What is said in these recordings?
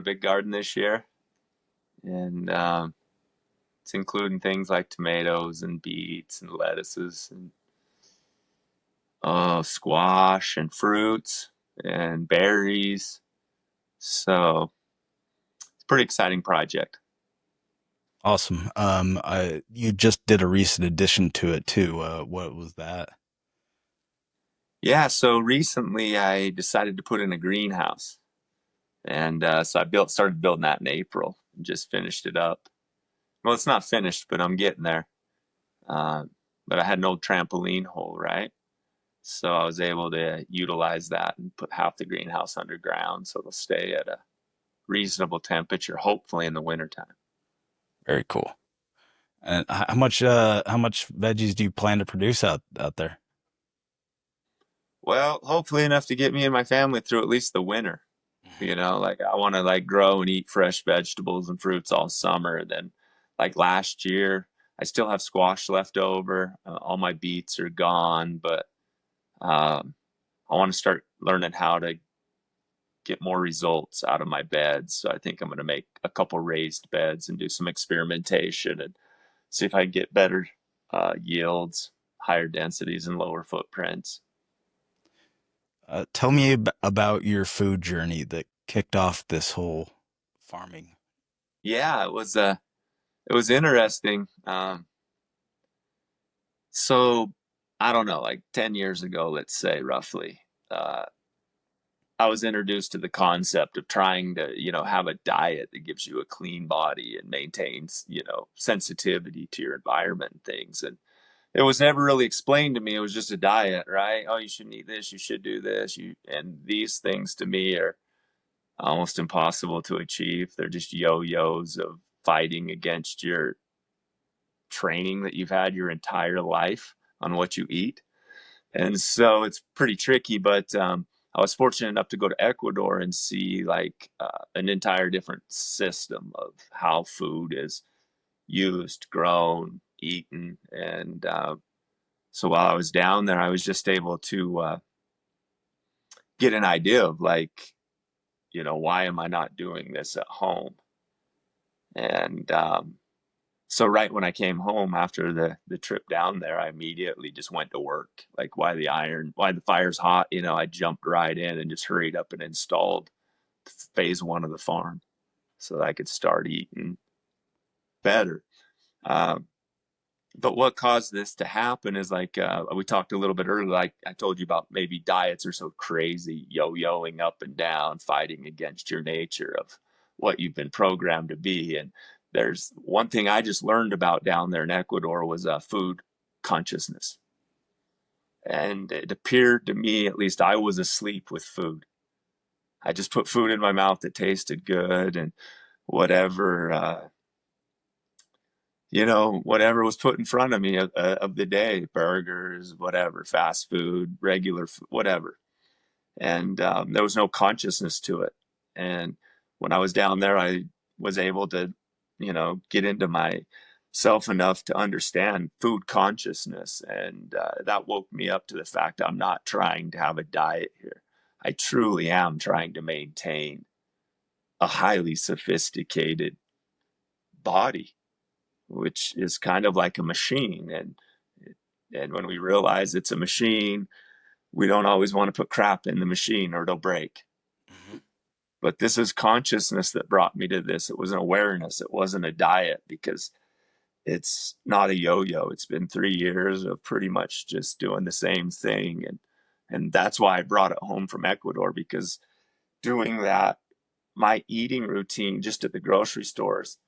a big garden this year, and it's including things like tomatoes and beets and lettuces and squash and fruits and berries. So it's a pretty exciting project. Awesome. You just did a recent addition to it too. What was that? Yeah, so recently I decided to put in a greenhouse, and so started building that in April, and just finished it up. Well, it's not finished, but I'm getting there. Uh, but I had an old trampoline hole, right? So I was able to utilize that and put half the greenhouse underground so it'll stay at a reasonable temperature, hopefully in the wintertime. Very cool. And how much veggies do you plan to produce out there? Well, hopefully enough to get me and my family through at least the winter. Mhm. Like I want to like grow and eat fresh vegetables and fruits all summer. And then like last year, I still have squash left over. All my beets are gone, but um, I want to start learning how to get more results out of my beds. So I think I'm going to make a couple raised beds and do some experimentation and see if I can get better yields, higher densities, and lower footprints. Tell me about your food journey that kicked off this whole farming. Yeah, it was interesting. So I don't know, like 10 years ago, let's say roughly, uh, I was introduced to the concept of trying to, have a diet that gives you a clean body and maintains, sensitivity to your environment and things. And it was never really explained to me. It was just a diet, right? Oh, you shouldn't eat this. You should do this. And these things to me are almost impossible to achieve. They're just yo-yos of fighting against your training that you've had your entire life on what you eat. And so it's pretty tricky, but I was fortunate enough to go to Ecuador and see like an entire different system of how food is used, grown, eaten. And so while I was down there, I was just able to get an idea of like, why am I not doing this at home? And so right when I came home after the trip down there, I immediately just went to work. Like why the fire's hot, I jumped right in and just hurried up and installed phase one of the farm so that I could start eating better. Um, but what caused this to happen is like we talked a little bit earlier, like I told you about maybe diets are so crazy, yo-yoing up and down, fighting against your nature of what you've been programmed to be. And there's one thing I just learned about down there in Ecuador was food consciousness. And it appeared to me, at least I was asleep with food. I just put food in my mouth that tasted good and whatever whatever was put in front of me of the day, burgers, whatever, fast food, regular food, whatever. And there was no consciousness to it. And when I was down there, I was able to, get into myself enough to understand food consciousness. And that woke me up to the fact I'm not trying to have a diet here. I truly am trying to maintain a highly sophisticated body, which is kind of like a machine. And when we realize it's a machine, we don't always want to put crap in the machine or it'll break. Mhm. But this is consciousness that brought me to this. It was an awareness. It wasn't a diet because it's not a yo-yo. It's been 3 years of pretty much just doing the same thing. And that's why I brought it home from Ecuador, because doing that, my eating routine just at the grocery stores,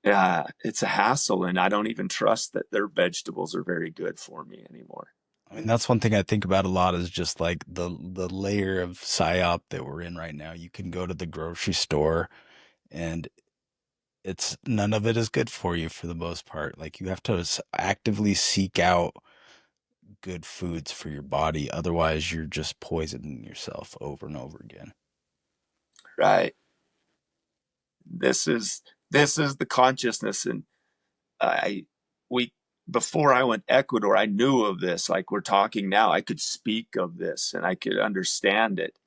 it's a hassle, and I don't even trust that their vegetables are very good for me anymore. I mean, that's one thing I think about a lot is just like the layer of psyop that we're in right now. You can go to the grocery store and it's none of it is good for you for the most part. Like you have to actively seek out good foods for your body. Otherwise, you're just poisoning yourself over and over again. Right. This is the consciousness, and I we before I went Ecuador, I knew of this. Like we're talking now, I could speak of this and I could understand it.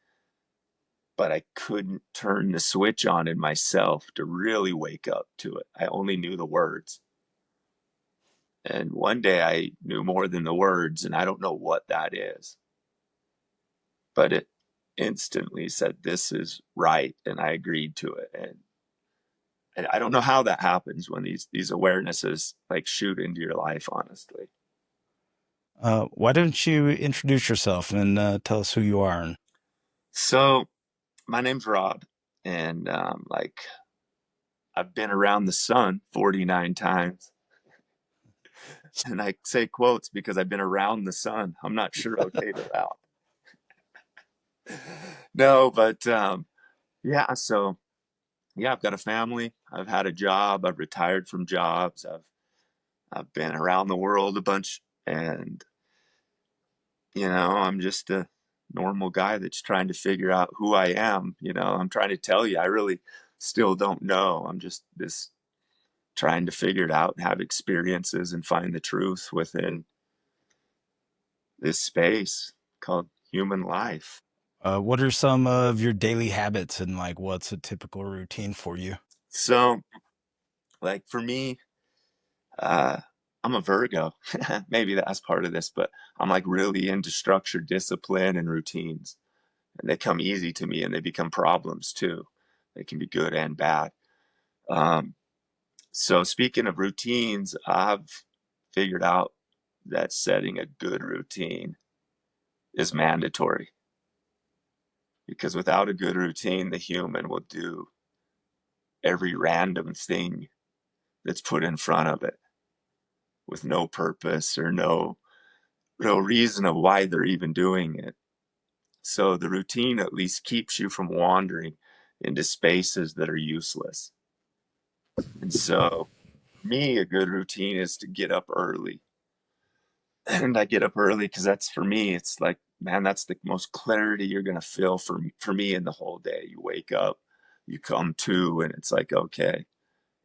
but I couldn't turn the switch on in myself to really wake up to it. I only knew the words. And one day I knew more than the words, and I don't know what that is, but it instantly said, "This is right." And I agreed to it. And I don't know how that happens when these awarenesses like shoot into your life, honestly. Why don't you introduce yourself and tell us who you are? And So my name's Rob, and like I've been around the sun 49 times. And I say quotes because I've been around the sun. I'm not sure rotate around. No, but yeah, so yeah, I've got a family. I've had a job. I've retired from jobs. I've been around the world a bunch, and I'm just a normal guy that's trying to figure out who I am. I'm trying to tell you, I really still don't know. I'm just this trying to figure it out and have experiences and find the truth within this space called human life. what are some of your daily habits and like what's a typical routine for you? So, like for me, uh, I'm a Virgo. Maybe that's part of this, but I'm like really into structure, discipline, and routines. And they come easy to me and they become problems too. They can be good and bad. Um, so, speaking of routines, I've figured out that setting a good routine is mandatory because without a good routine, the human will do every random thing that's put in front of it with no purpose or no real reason of why they're even doing it. So the routine at least keeps you from wandering into spaces that are useless. And so, me, a good routine is to get up early. And I get up early because that's for me, it's like, man, that's the most clarity you're going to feel for me in the whole day. You wake up, you come to, and it's like, okay,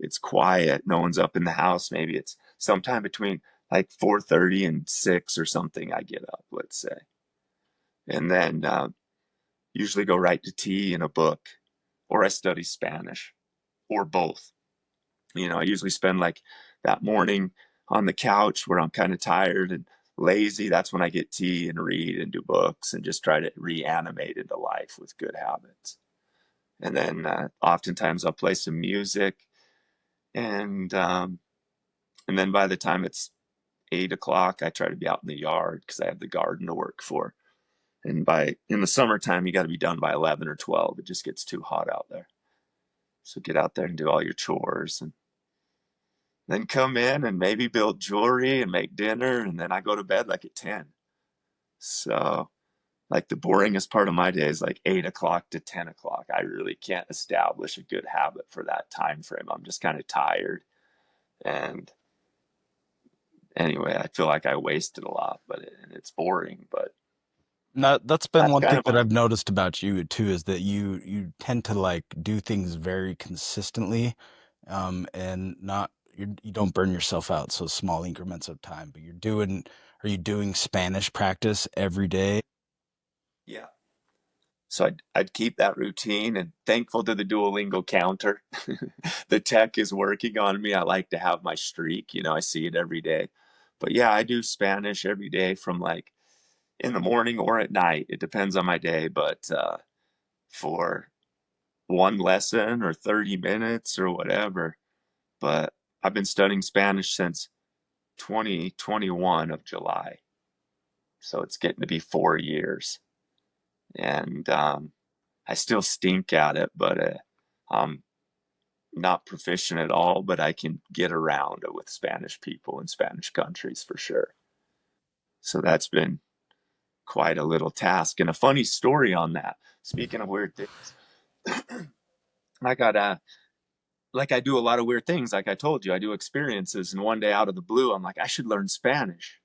it's quiet. No one's up in the house. Maybe it's sometime between like 4:30 and 6 or something. I get up, let's say, and then usually go right to tea and a book, or I study Spanish, or both. I usually spend like that morning on the couch where I'm kind of tired and lazy. That's when I get tea and read and do books and just try to reanimate into life with good habits. And then oftentimes I'll play some music, and and then by the time it's 8 o'clock, I try to be out in the yard because I have the garden to work for. And by in the summertime, you got to be done by 11 or 12. It just gets too hot out there. So get out there and do all your chores and then come in and maybe build jewelry and make dinner. And then I go to bed like at 10. So, like the boringest part of my day is like 8 o'clock to 10 o'clock. I really can't establish a good habit for that time frame. I'm just kind of tired. And anyway, I feel like I wasted a lot, and it's boring, but No, that's been that's one kind thing of that my, I've noticed about you too, is that you tend to like do things very consistently, and not you don't burn yourself out. So small increments of time, but are you doing Spanish practice every day? yeah. So I'd keep that routine and thankful to the Duolingo counter. The tech is working on me. I like to have my streak, I see it every day. But yeah, I do Spanish every day from like in the morning or at night. It depends on my day, but for one lesson or 30 minutes or whatever. But I've been studying Spanish since 2021 of July. So it's getting to be 4 years. And I still stink at it, but I'm not proficient at all, but I can get around with Spanish people in Spanish countries for sure. So that's been quite a little task. And a funny story on that. Speaking of weird things, I got like I do a lot of weird things. Like I told you, I do experiences. And one day out of the blue, I'm like, I should learn Spanish.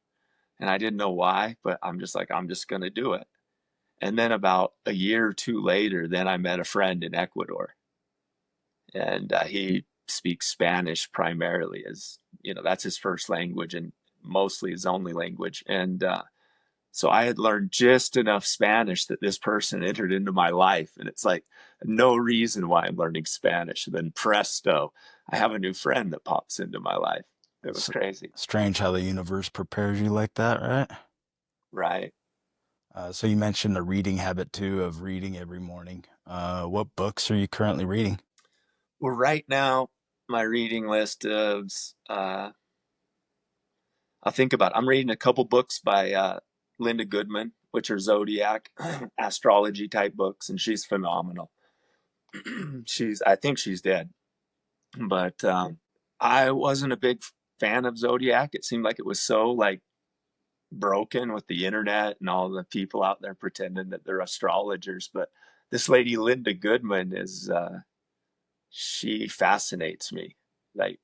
And I didn't know why, but I'm just like, I'm just going to do it. And then about a year or two later, then I met a friend in Ecuador, and he speaks Spanish primarily, as that's his first language and mostly his only language. And So I had learned just enough Spanish that this person entered into my life. And it's like no reason why I'm learning Spanish. And then presto, I have a new friend that pops into my life. It was S crazy. Strange how the universe prepares you like that, right? Right. So you mentioned a reading habit too, of reading every morning. What books are you currently reading? Well, right now, my reading list is, I'll think about it. I'm reading a couple books by Linda Goodman, which are zodiac astrology type books, and she's phenomenal. I think she's dead, but I wasn't a big fan of zodiac. It seemed like it was so like broken with the internet and all the people out there pretending that they're astrologers. But this lady Linda Goodman is she fascinates me. Like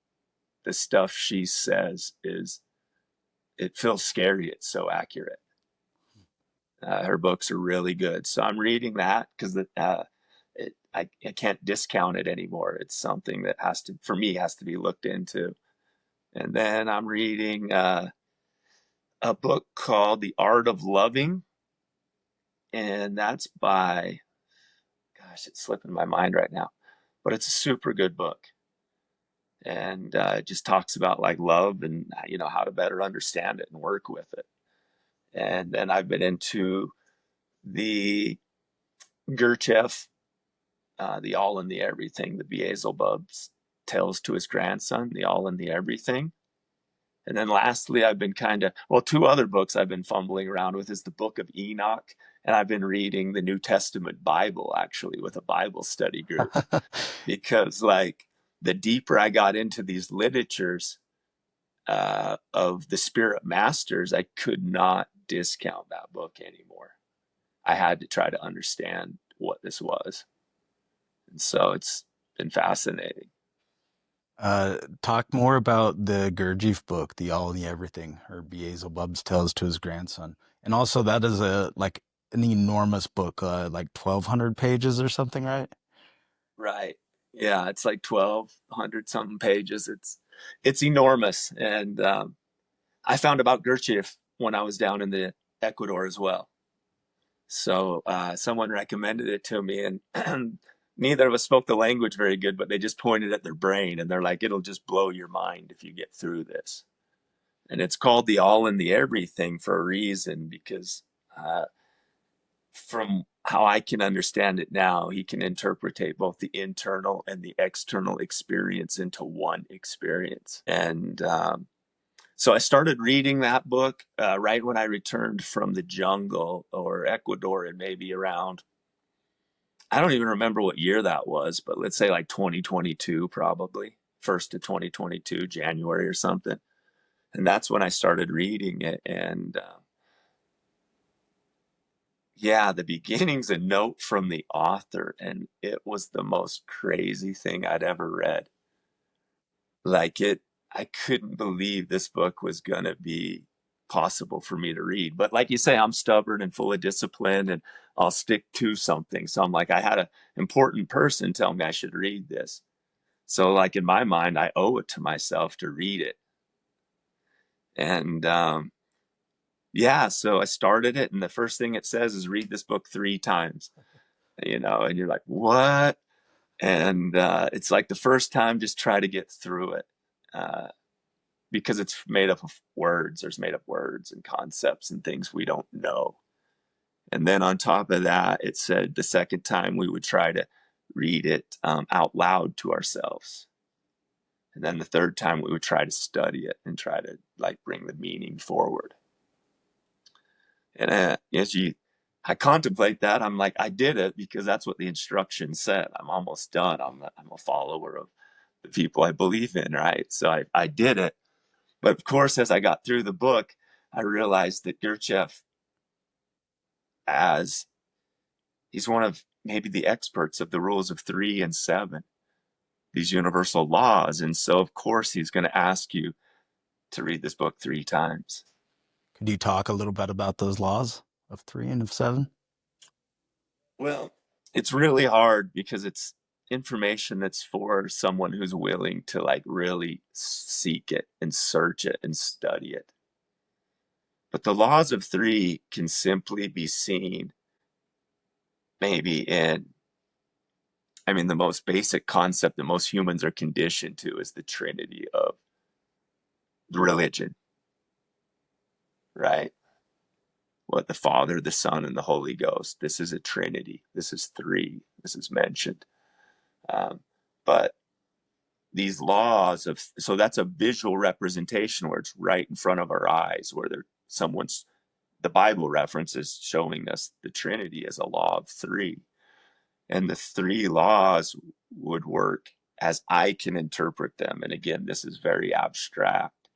the stuff she says is it feels scary. It's so accurate. Her books are really good, so I'm reading that because I can't discount it anymore. It's something that has to, for me, has to be looked into. And then I'm reading a book called The Art of Loving, and that's by, gosh, it's slipping my mind right now, but it's a super good book, and it just talks about like love and how to better understand it and work with it. And then I've been into the Gurdjieff, the All in the Everything, the Beelzebub's tells to his grandson, the All in the Everything. And then lastly, I've been two other books I've been fumbling around with is the Book of Enoch. And I've been reading the New Testament Bible actually with a Bible study group because, like, the deeper I got into these literatures of the Spirit Masters, I could not discount that book anymore. I had to try to understand what this was. And so it's been fascinating. Talk more about the Gurdjieff book, The All in the Everything, or Beelzebub's Tales to His Grandson. And also that is a like an enormous book, like 1,200 pages or something, right? Right. Yeah, it's like 1,200 something pages. It's enormous. And I found about Gurdjieff when I was down in the Ecuador as well. So someone recommended it to me, and neither of us spoke the language very good, but they just pointed at their brain and they're like, it'll just blow your mind if you get through this. And it's called the All in the Everything for a reason because from how I can understand it now, he can interpretate both the internal and the external experience into one experience. And so I started reading that book right when I returned from the jungle or Ecuador, and maybe around, I don't even remember what year that was, but let's say like 2022, probably first to 2022, January or something. And that's when I started reading it. And yeah, the beginning's a note from the author, and it was the most crazy thing I'd ever read. Like I couldn't believe this book was gonna be possible for me to read. But like you say, I'm stubborn and full of discipline, and I'll stick to something. So I'm like, I had an important person tell me I should read this. So like in my mind, I owe it to myself to read it. And yeah, so I started it, and the first thing it says is read this book 3 times. And you're like, what? And it's like the first time, just try to get through it uh, because it's made up of words. There's made up words and concepts and things we don't know. And then on top of that, it said the second time we would try to read it out loud to ourselves. And then the third time we would try to study it and try to like bring the meaning forward. And I contemplate that. I'm like, I did it because that's what the instructions said. I'm almost done. I'm a follower of the people I believe in, right? So I did it. But of course, as I got through the book, I realized that Gurdjieff, as he's one of maybe the experts of the rules of 3 and 7, these universal laws. And so, of course, he's going to ask you to read this book 3 times. Could you talk a little bit about those laws of three and of seven? Well, it's really hard because it's information that's for someone who's willing to like really seek it and search it and study it. But the laws of three can simply be seen maybe in, I mean, the most basic concept that most humans are conditioned to is the trinity of religion, right? What, the Father, the Son, and the Holy Ghost. This is a trinity. This is three. This is mentioned. Um, but these laws of, so that's a visual representation where it's right in front of our eyes, where someone's, the Bible reference is showing us the Trinity as a law of three. And the three laws would work as I can interpret them. And again, this is very abstract,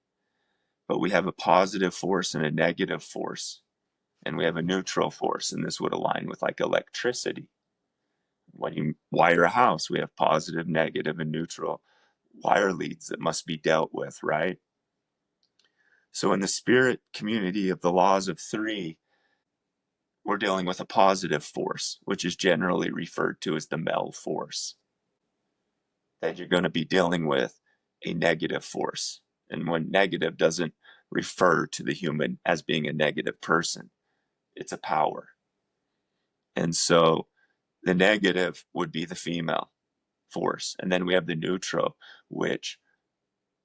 but we have a positive force and a negative force, and we have a neutral force. And this would align with like electricity. When you wire a house, we have positive, negative, and neutral wire leads that must be dealt with, right? So in the spirit community of the laws of three, we're dealing with a positive force, which is generally referred to as the mel force. That you're going to be dealing with a negative force. And when negative doesn't refer to the human as being a negative person, it's a power. And so the negative would be the female force. And then we have the neutral, which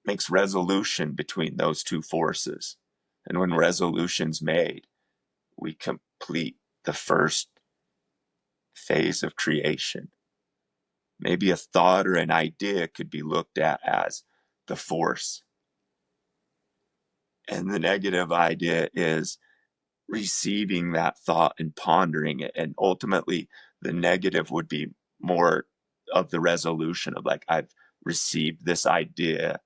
makes resolution between those two forces. And when resolution's made, we complete the first phase of creation. Maybe a thought or an idea could be looked at as the force. And the negative idea is receiving that thought and pondering it. And ultimately, the negative would be more of the resolution of like, I've received this idea.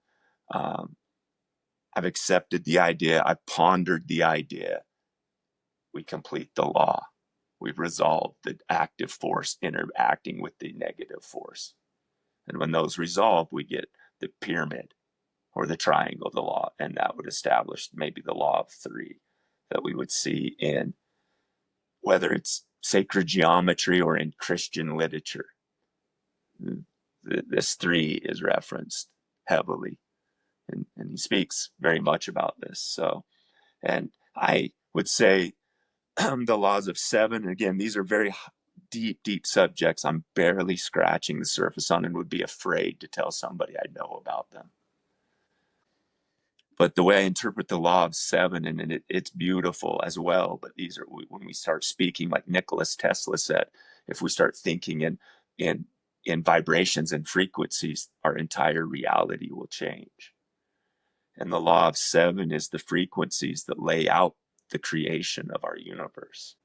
I've accepted the idea. I've pondered the idea. We complete the law. We've resolved the active force interacting with the negative force. And when those resolve, we get the pyramid or the triangle of the law. And that would establish maybe the law of three that we would see in whether it's sacred geometry or in Christian literature. This three is referenced heavily. And he speaks very much about this. So, and I would say the laws of seven, again, these are very deep, deep subjects I'm barely scratching the surface on and would be afraid to tell somebody I know about them. But the way I interpret the law of seven, and it's beautiful as well, but these are, when we start speaking, like Nicholas Tesla said, if we start thinking in, in vibrations and frequencies, our entire reality will change. And the law of seven is the frequencies that lay out the creation of our universe.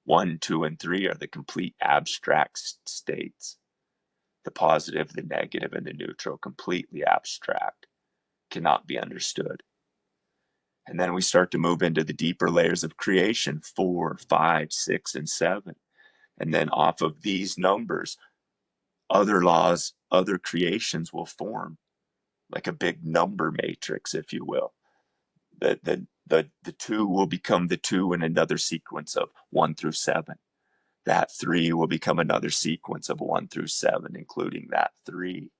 One, two, and three are the complete abstract states. The positive, the negative, and the neutral, completely abstract, cannot be understood. And then we start to move into the deeper layers of creation, 4, 5, 6, and 7. And then off of these numbers, other laws, other creations will form, like a big number matrix, if you will. The two will become the two in another sequence of 1 through 7. That 3 will become another sequence of 1 through 7, including that 3.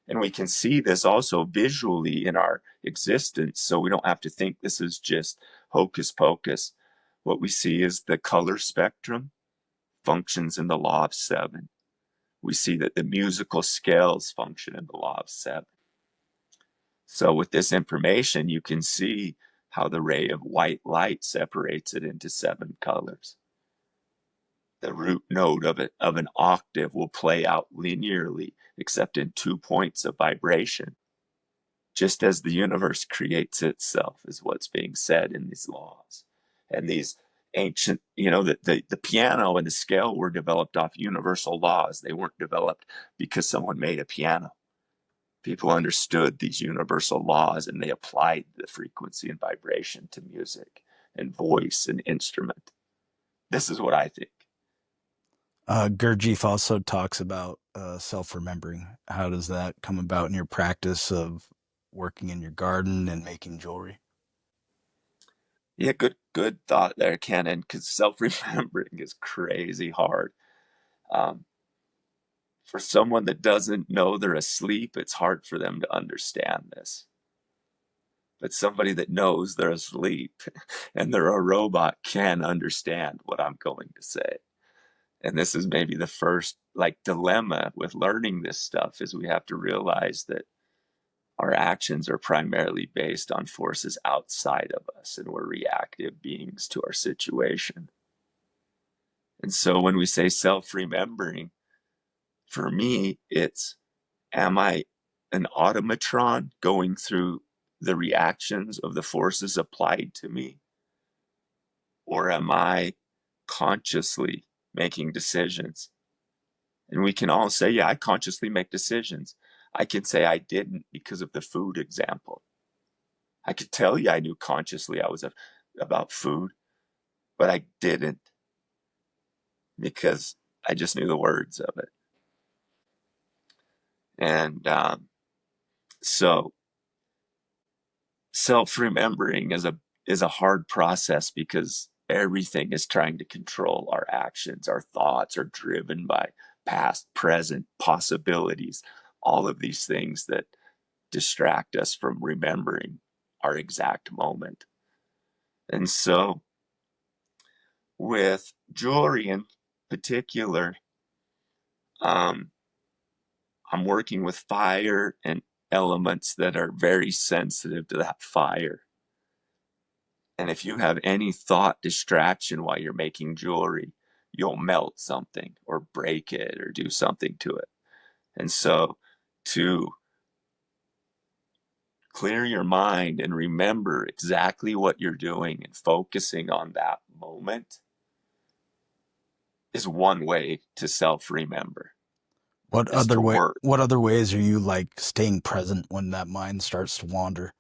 And we can see this also visually in our existence, so we don't have to think this is just hocus pocus. What we see is the color spectrum functions in the law of seven. We see that the musical scales function in the law of seven. So with this information, you can see how the ray of white light separates it into 7 colors. The root note of an octave will play out linearly, except in 2 points of vibration. Just as the universe creates itself, is what's being said in these laws. And these ancient, the piano and the scale were developed off universal laws. They weren't developed because someone made a piano. People understood these universal laws and they applied the frequency and vibration to music and voice and instrument. This is what I think. Gurdjieff also talks about self-remembering. How does that come about in your practice of working in your garden and making jewelry? Yeah, good thought there, Kanon, because self-remembering is crazy hard. Um, for someone that doesn't know they're asleep, it's hard for them to understand this. but somebody that knows they're asleep and they're a robot can understand what I'm going to say. And this is maybe the first like dilemma with learning this stuff, is we have to realize that our actions are primarily based on forces outside of us, and we're reactive beings to our situation. And so when we say self-remembering, for me, it's, am I an automatron going through the reactions of the forces applied to me? Or am I consciously making decisions? And we can all say, yeah, I consciously make decisions. I can say I didn't because of the food example. I could tell you I knew consciously I was about food, but I didn't because I just knew the words of it. And so self-remembering is a hard process because everything is trying to control our actions. Our thoughts are driven by past, present possibilities, all of these things that distract us from remembering our exact moment. And so with jewelry in particular, um, I'm working with fire and elements that are very sensitive to that fire. And if you have any thought distraction while you're making jewelry, you'll melt something or break it or do something to it. And so to clear your mind and remember exactly what you're doing and focusing on that moment is one way to self-remember, is to work. What other ways are you like staying present when that mind starts to wander?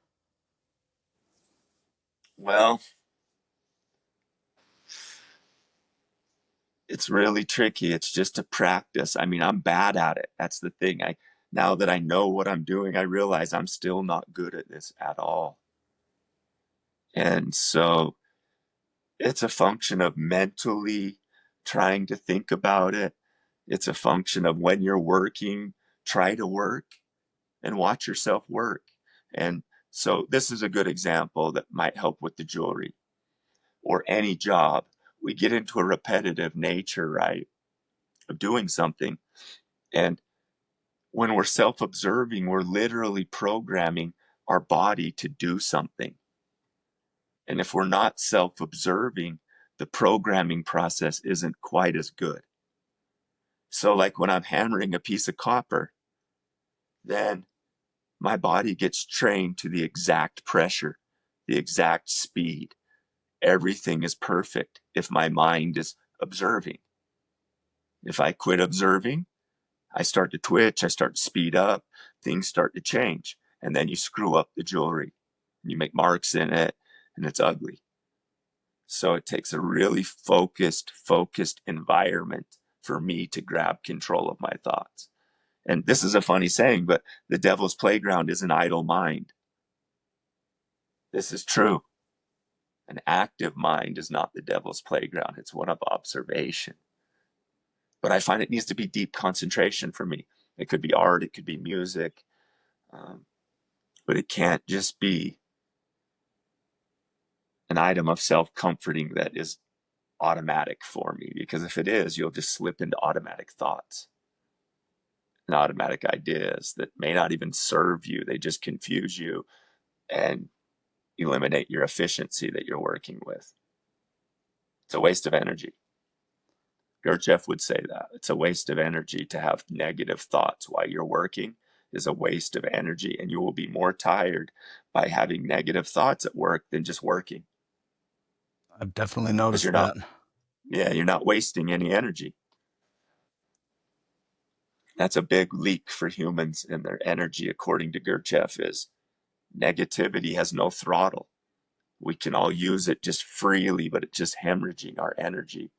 Well, it's really tricky. It's just a practice. I mean, I'm bad at it. That's the thing. Now that I know what I'm doing, I realize I'm still not good at this at all. And so it's a function of mentally trying to think about it. It's a function of when you're working, try to work and watch yourself work. And so this is a good example that might help with the jewelry or any job. We get into a repetitive nature, right, of doing something. And when we're self-observing, we're literally programming our body to do something. And if we're not self-observing, the programming process isn't quite as good. So like when I'm hammering a piece of copper, then my body gets trained to the exact pressure, the exact speed. Everything is perfect if my mind is observing. If I quit observing, I start to twitch, I start to speed up, things start to change. And then you screw up the jewelry. You make marks in it, and it's ugly. So it takes a really focused environment for me to grab control of my thoughts. And this is a funny saying, but the devil's playground is an idle mind. This is true. An active mind is not the devil's playground. It's one of observation. But I find it needs to be deep concentration for me. It could be art, it could be music, but it can't just be an item of self-comforting that is automatic for me, because if it is, you'll just slip into automatic thoughts and automatic ideas that may not even serve you. They just confuse you and eliminate your efficiency that you're working with. It's a waste of energy. Gurdjieff would say that. It's a waste of energy to have negative thoughts while you're working, is a waste of energy, and you will be more tired by having negative thoughts at work than just working. I've definitely Because noticed that. you're not wasting any energy. That's a big leak for humans in their energy, according to Gurdjieff, is negativity has no throttle. We can all use it just freely, but it's just hemorrhaging our energy.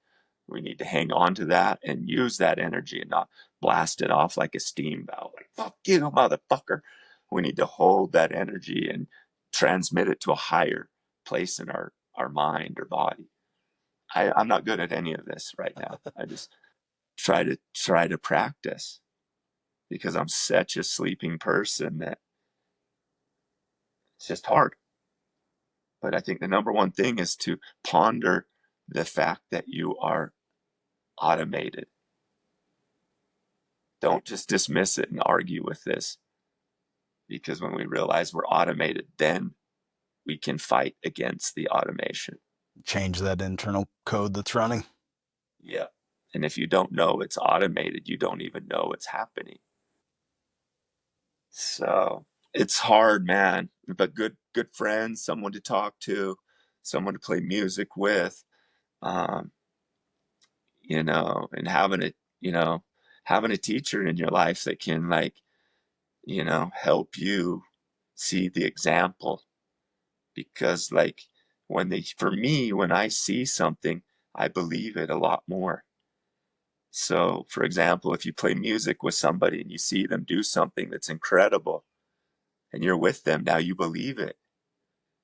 We need to hang on to that and use that energy and not blast it off like a steam valve. Like, fuck you, motherfucker. We need to hold that energy and transmit it to a higher place in our mind or body. I'm not good at any of this right now. I just try to practice because I'm such a sleeping person that it's just hard. But I think the number one thing is to ponder the fact that you are automated. Don't just dismiss it and argue with this, because when we realize we're automated, then we can fight against the automation. Change that internal code that's running. Yeah. And if you don't know it's automated, you don't even know it's happening. So it's hard, man. But good friends, someone to talk to, someone to play music with, um, and having a teacher in your life that can help you see the example. Because for me, when I see something, I believe it a lot more. So, for example, if you play music with somebody and you see them do something that's incredible and you're with them, now you believe it.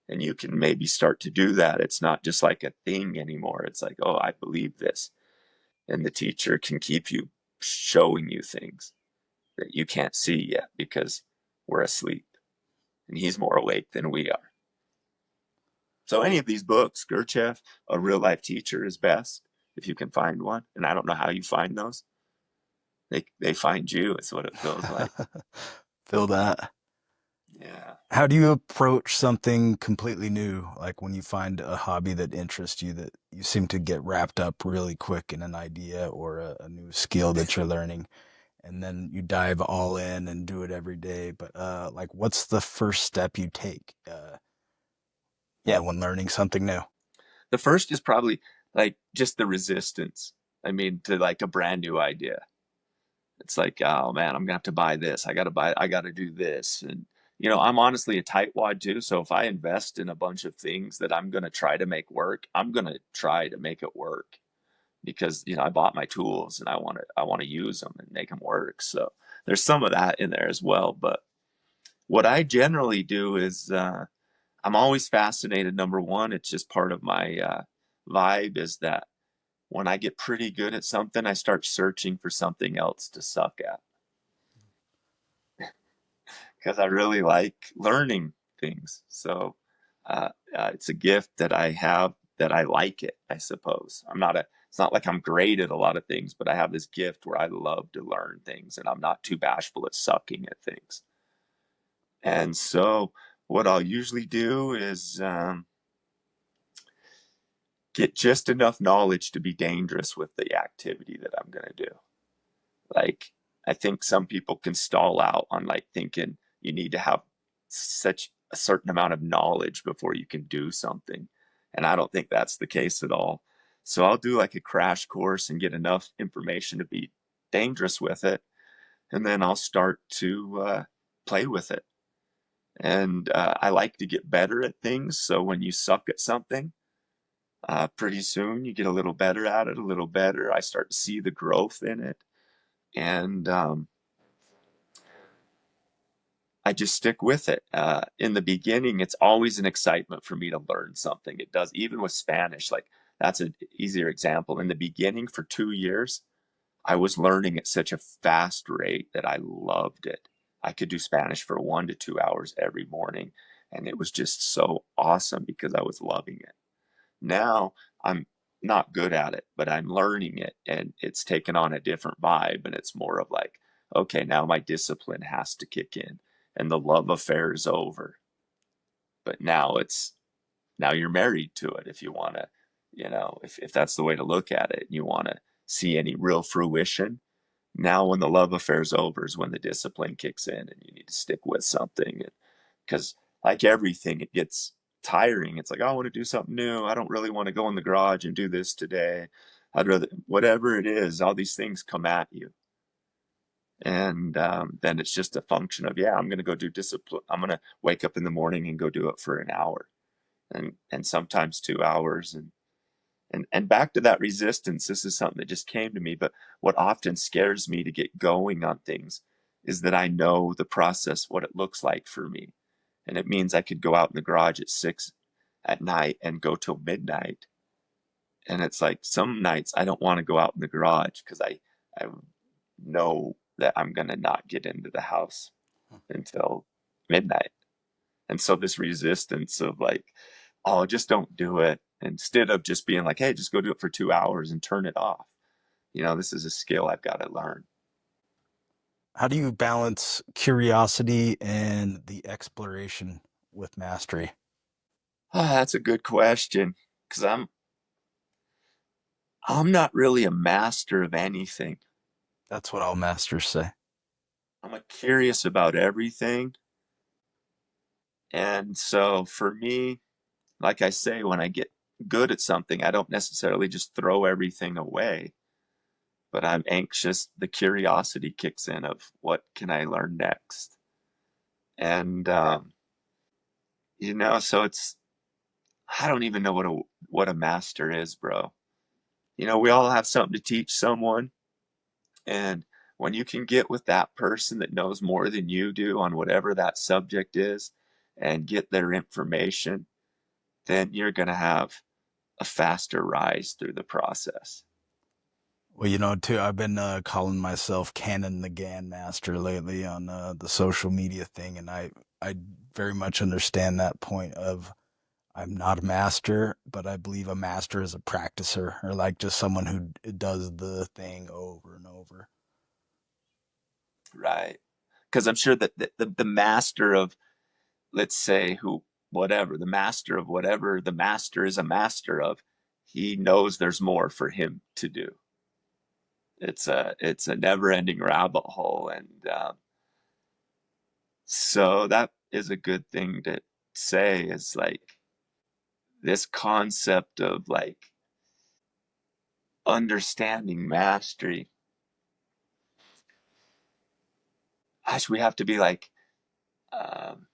And you can maybe start to do that. It's not just like a thing anymore. It's like, oh, I believe this. And the teacher can keep you showing you things that you can't see yet because we're asleep. And he's more awake than we are. So any of these books, Gurdjieff, A Real Life Teacher is best if you can find one. And I don't know how you find those. They find you, is what it feels like. Feel that. Yeah. How do you approach something completely new? Like when you find a hobby that interests you, that you seem to get wrapped up really quick in an idea or a new skill that you're learning, and then you dive all in and do it every day. But like, what's the first step you take? Yeah, when learning something new. The first is probably like just the resistance. I mean, to like a brand new idea. It's like, oh man, I'm gonna have to buy this. I gotta do this. And I'm honestly a tightwad too. So if I invest in a bunch of things that I'm gonna try to make work, I'm gonna try to make it work because I bought my tools and I want to use them and make them work. So there's some of that in there as well. But what I generally do is I'm always fascinated. Number one, it's just part of my vibe is that when I get pretty good at something, I start searching for something else to suck at because I really like learning things. So it's a gift that I have that I like it, I suppose. It's not like I'm great at a lot of things, but I have this gift where I love to learn things and I'm not too bashful at sucking at things. And so what I'll usually do is get just enough knowledge to be dangerous with the activity that I'm going to do. Like, I think some people can stall out on like thinking you need to have such a certain amount of knowledge before you can do something. And I don't think that's the case at all. So I'll do like a crash course and get enough information to be dangerous with it. And then I'll start to play with it. And I like to get better at things. So when you suck at something, pretty soon you get a little better at it, a little better. I start to see the growth in it. And I just stick with it. In the beginning, it's always an excitement for me to learn something. It does, even with Spanish. Like that's an easier example. In the beginning, for 2 years, I was learning at such a fast rate that I loved it. I could do Spanish for 1 to 2 hours every morning, and it was just so awesome because I was loving it. Now I'm not good at it, but I'm learning it, and it's taken on a different vibe, and it's more of like, okay, now my discipline has to kick in and the love affair is over. But now you're married to it if you want to, if that's the way to look at it, and you want to see any real fruition. Now when the love affair is over is when the discipline kicks in and you need to stick with something. Because like everything, it gets tiring. It's like, oh, I want to do something new. I don't really want to go in the garage and do this today. I'd rather, whatever it is, all these things come at you. And then it's just a function of, yeah, I'm going to go do discipline. I'm going to wake up in the morning and go do it for an hour and sometimes 2 hours. And back to that resistance, this is something that just came to me. But what often scares me to get going on things is that I know the process, what it looks like for me. And it means I could go out in the garage at 6 at night and go till midnight. And it's like some nights I don't want to go out in the garage because I know that I'm going to not get into the house until midnight. And so this resistance of like oh, just don't do it. Instead of just being like, hey, just go do it for 2 hours and turn it off. This is a skill I've got to learn. How do you balance curiosity and the exploration with mastery? That's a good question because I'm not really a master of anything. That's what all masters say. I'm a curious about everything. And so for me, like I say, when I get good at something, I don't necessarily just throw everything away, but I'm anxious. The curiosity kicks in of what can I learn next? And, so I don't even know what a master is, bro. We all have something to teach someone. And when you can get with that person that knows more than you do on whatever that subject is and get their information, then you're going to have a faster rise through the process. Well, too, I've been calling myself Canon the Gan Master lately on the social media thing, and I very much understand that point of I'm not a master, but I believe a master is a practicer, or like just someone who does the thing over and over. Right. Because I'm sure that the master of, let's say, the master of whatever the master is a master of, he knows there's more for him to do. It's a never ending rabbit hole. And so that is a good thing to say, is like this concept of like understanding mastery. Gosh, we have to be um,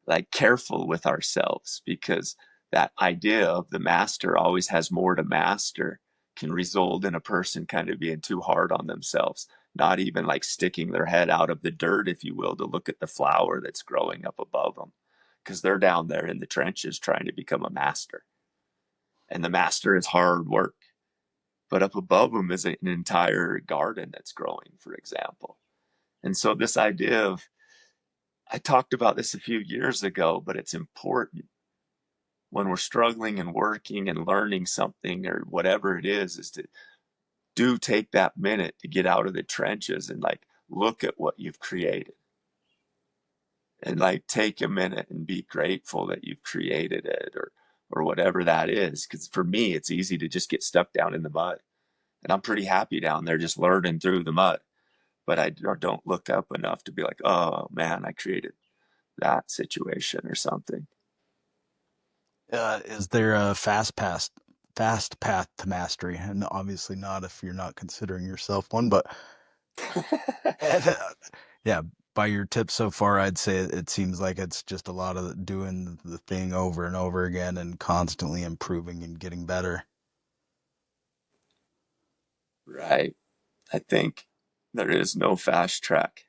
like careful with ourselves, because that idea of the master always has more to master can result in a person kind of being too hard on themselves, not even like sticking their head out of the dirt, if you will, to look at the flower that's growing up above them, because they're down there in the trenches trying to become a master. And the master is hard work, but up above them is an entire garden that's growing, for example. And so this idea of, I talked about this a few years ago, but it's important when we're struggling and working and learning something or whatever it is to do take that minute to get out of the trenches and like look at what you've created, and like take a minute and be grateful that you've created it, or whatever that is. Because for me, it's easy to just get stuck down in the mud, and I'm pretty happy down there just learning through the mud. But I don't look up enough to be like, oh man, I created that situation or something. Is there a fast path to mastery? And obviously not if you're not considering yourself one, but and, yeah, by your tips so far, I'd say it seems like it's just a lot of doing the thing over and over again and constantly improving and getting better. Right. I think there is no fast track.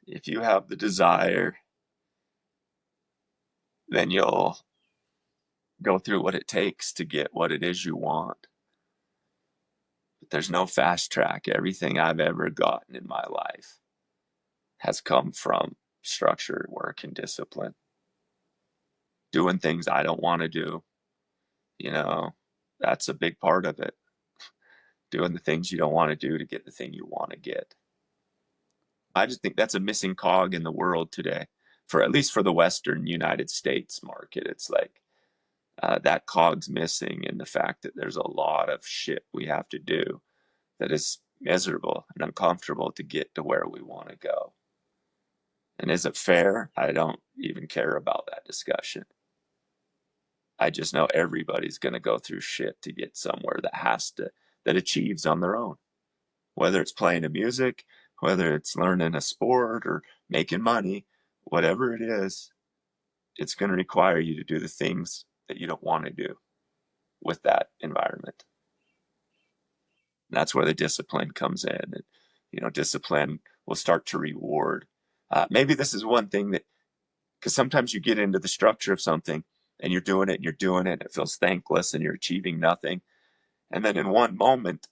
If you have the desire, then you'll go through what it takes to get what it is you want. But there's no fast track. Everything I've ever gotten in my life has come from structure, work, and discipline. Doing things I don't want to do, you know, that's a big part of it. Doing the things you don't want to do to get the thing you want to get. I just think that's a missing cog in the world today, for at least for the Western United States market. It's like that cog's missing in the fact that there's a lot of shit we have to do that is miserable and uncomfortable to get to where we want to go. And is it fair? I don't even care about that discussion. I just know everybody's going to go through shit to get somewhere that achieves on their own. Whether it's playing a music, whether it's learning a sport or making money, whatever it is, it's going to require you to do the things that you don't want to do with that environment. And that's where the discipline comes in. And, discipline will start to reward. Maybe this is one thing that, because sometimes you get into the structure of something and you're doing it and you're doing it, and it feels thankless and you're achieving nothing. And then in one moment,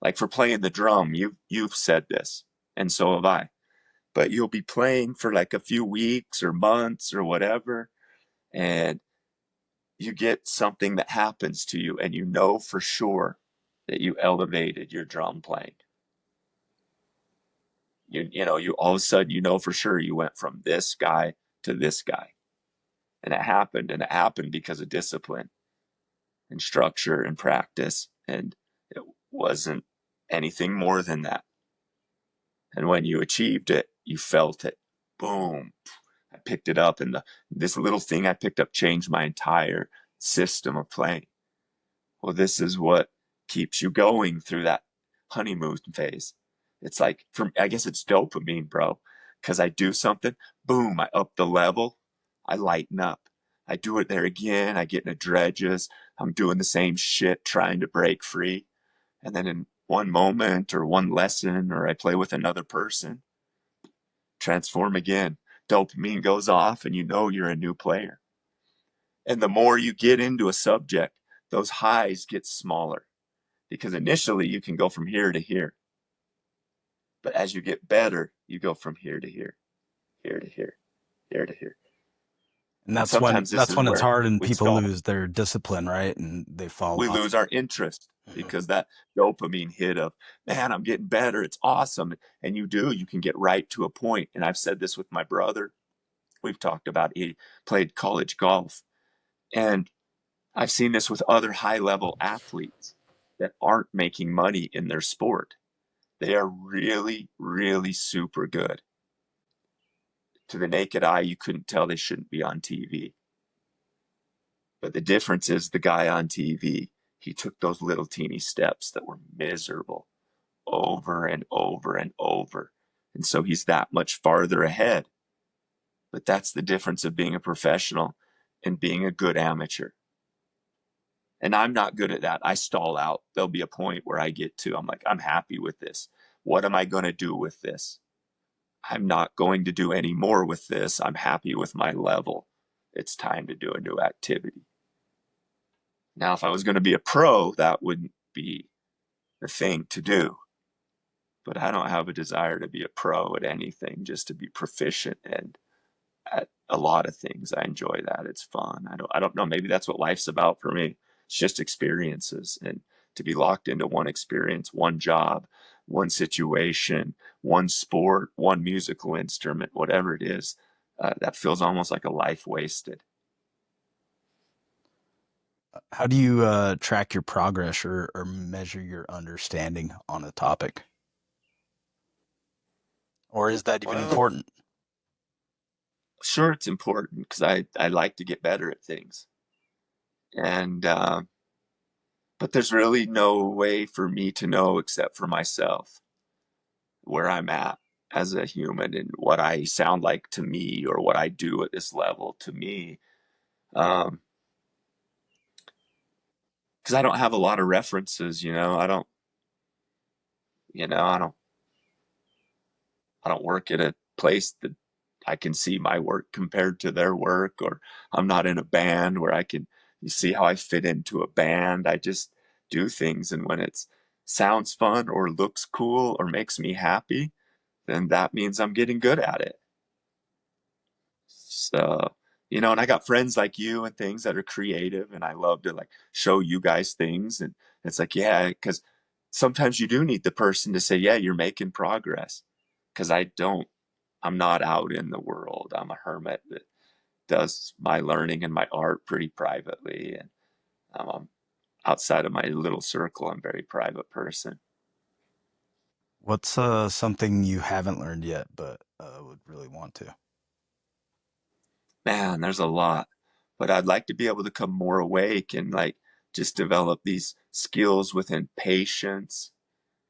like for playing the drum, you've said this, and so have I. but you'll be playing for like a few weeks or months or whatever, and you get something that happens to you, and you know for sure that you elevated your drum playing. You all of a sudden, you know for sure you went from this guy to this guy. And it happened because of discipline and structure and practice. And it wasn't anything more than that. And when you achieved it, you felt it. Boom. I picked it up, and this little thing I picked up changed my entire system of playing. Well, this is what keeps you going through that honeymoon phase. It's like, I guess it's dopamine, bro. Because I do something, boom, I up the level, I lighten up. I do it there again, I get in the dredges, I'm doing the same shit, trying to break free. And then in one moment or one lesson, or I play with another person, transform again. Dopamine goes off, and you know you're a new player. And the more you get into a subject, those highs get smaller, because initially you can go from here to here. But as you get better, you go from here to here, here to here, here to here. And And that's when sometimes this is it's where hard and we people stall. lose their discipline, right? And they fall We off. lose our interest Mhm. because that dopamine hit of, man, I'm getting better. It's awesome. And you can get right to a point. And I've said this with my brother. We've talked about he played college golf. And I've seen this with other high level athletes that aren't making money in their sport. They are really, really super good. To the naked eye, you couldn't tell they shouldn't be on TV. But the difference is the guy on TV, he took those little teeny steps that were miserable over and over and over. And so he's that much farther ahead. But that's the difference of being a professional and being a good amateur. And I'm not good at that. I stall out. There'll be a point where I get to, I'm like, I'm happy with this. What am I going to do with this? I'm not going to do any more with this. I'm happy with my level. It's time to do a new activity. Now, if I was going to be a pro, that wouldn't be the thing to do. But I don't have a desire to be a pro at anything, just to be proficient and at a lot of things. I enjoy that. It's fun. I don't know. Maybe that's what life's about for me. It's just experiences, and to be locked into one experience, one job, one situation, one sport, one musical instrument, whatever it is, that feels almost like a life wasted. How do you track your progress or measure your understanding on a topic? Or is that even Well, important? sure, it's important because I like to get better at things. And, but there's really no way for me to know except for myself where I'm at as a human and what I sound like to me or what I do at this level to me. Um, because I don't have a lot of references, you know, I don't work at a place that I can see my work compared to their work, or I'm not in a band where I can you see how I fit into a band. I just do things, and when it sounds fun or looks cool or makes me happy, then that means I'm getting good at it. So, and I got friends like you and things that are creative, and I love to like show you guys things. And it's like, yeah, because sometimes you do need the person to say, yeah, you're making progress. Because I'm not out in the world. I'm a hermit that does my learning and my art pretty privately. And outside of my little circle, I'm a very private person. What's something you haven't learned yet but would really want to? Man, there's a lot, but I'd like to be able to come more awake and like just develop these skills within patience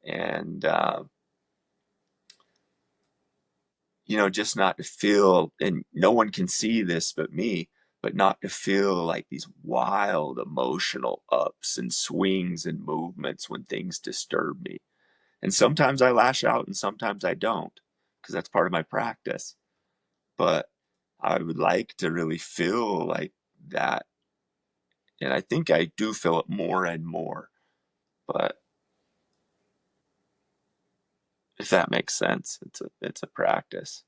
and just not to feel, and no one can see this but me, but not to feel like these wild emotional ups and swings and movements when things disturb me. And sometimes I lash out and sometimes I don't, because that's part of my practice. But I would like to really feel like that. And I think I do feel it more and more. But if that makes sense. It's a practice.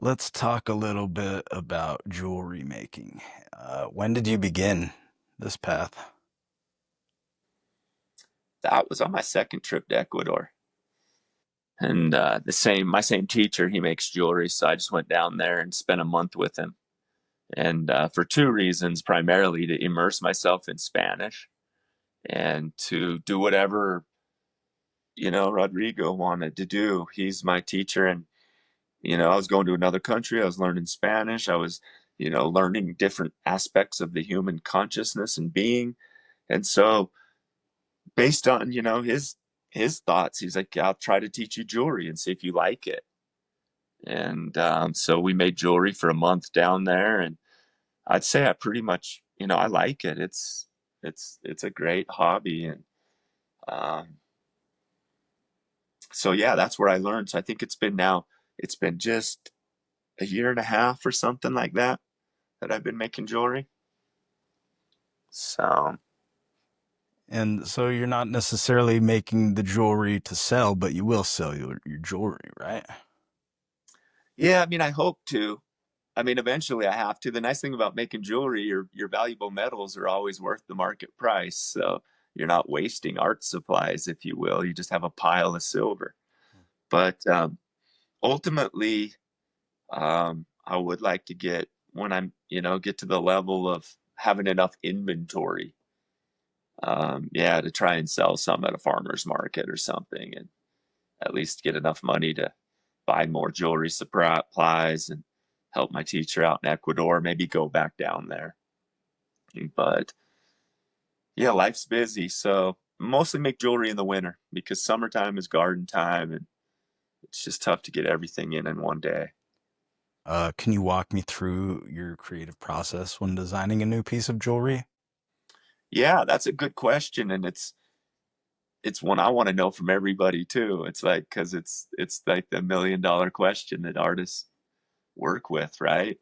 Let's talk a little bit about jewelry making. When did you begin this path? That was on my second trip to Ecuador. And my same teacher, he makes jewelry, so I just went down there and spent a month with him. And for two reasons, primarily to immerse myself in Spanish and to do whatever Rodrigo wanted to do. He's my teacher, and I was going to another country. I was learning Spanish. I was learning different aspects of the human consciousness and being. And so, based on his thoughts, he's like, "I'll try to teach you jewelry and see if you like it." And so we made jewelry for a month down there, and I'd say I pretty much, I like it. It's a great hobby, and um, so yeah, that's where I learned. So I think it's been just a year and a half or something like that that I've been making jewelry. So And so you're not necessarily making the jewelry to sell, but you will sell your jewelry, right? yeah, I mean, I hope to. I mean, eventually I have to. The nice thing about making jewelry, your valuable metals are always worth the market price. So you're not wasting art supplies, if you will. You just have a pile of silver. But ultimately, I would like to get when get to the level of having enough inventory, yeah, to try and sell some at a farmer's market or something, and at least get enough money to buy more jewelry supplies and help my teacher out in Ecuador, maybe go back down there. But yeah, life's busy, so mostly make jewelry in the winter because summertime is garden time, and it's just tough to get everything in one day. Can you walk me through your creative process when designing a new piece of jewelry? Yeah, that's a good question, and it's one I want to know from everybody too. It's like because it's like the $1 million question that artists work with, right?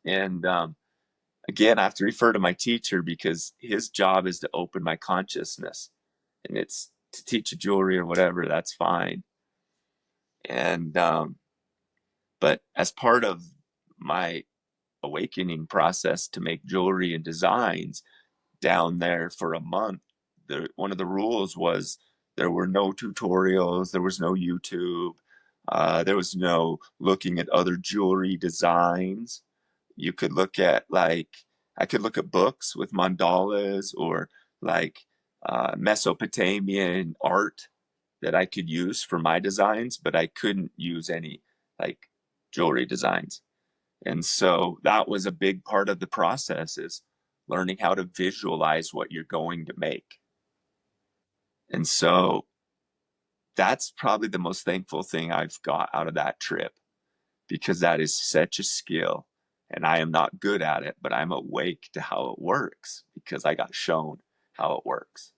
And again, I have to refer to my teacher because his job is to open my consciousness, and it's to teach a jewelry or whatever. That's fine. And but as part of my awakening process to make jewelry and designs down there for a month, one of the rules was there were no tutorials, there was no YouTube, there was no looking at other jewelry designs. You could look at I could look at books with mandalas or like Mesopotamian art that I could use for my designs, but I couldn't use any like jewelry designs. And so that was a big part of the process is learning how to visualize what you're going to make. And so that's probably the most thankful thing I've got out of that trip, because that is such a skill, and I am not good at it, but I'm awake to how it works because I got shown how it works.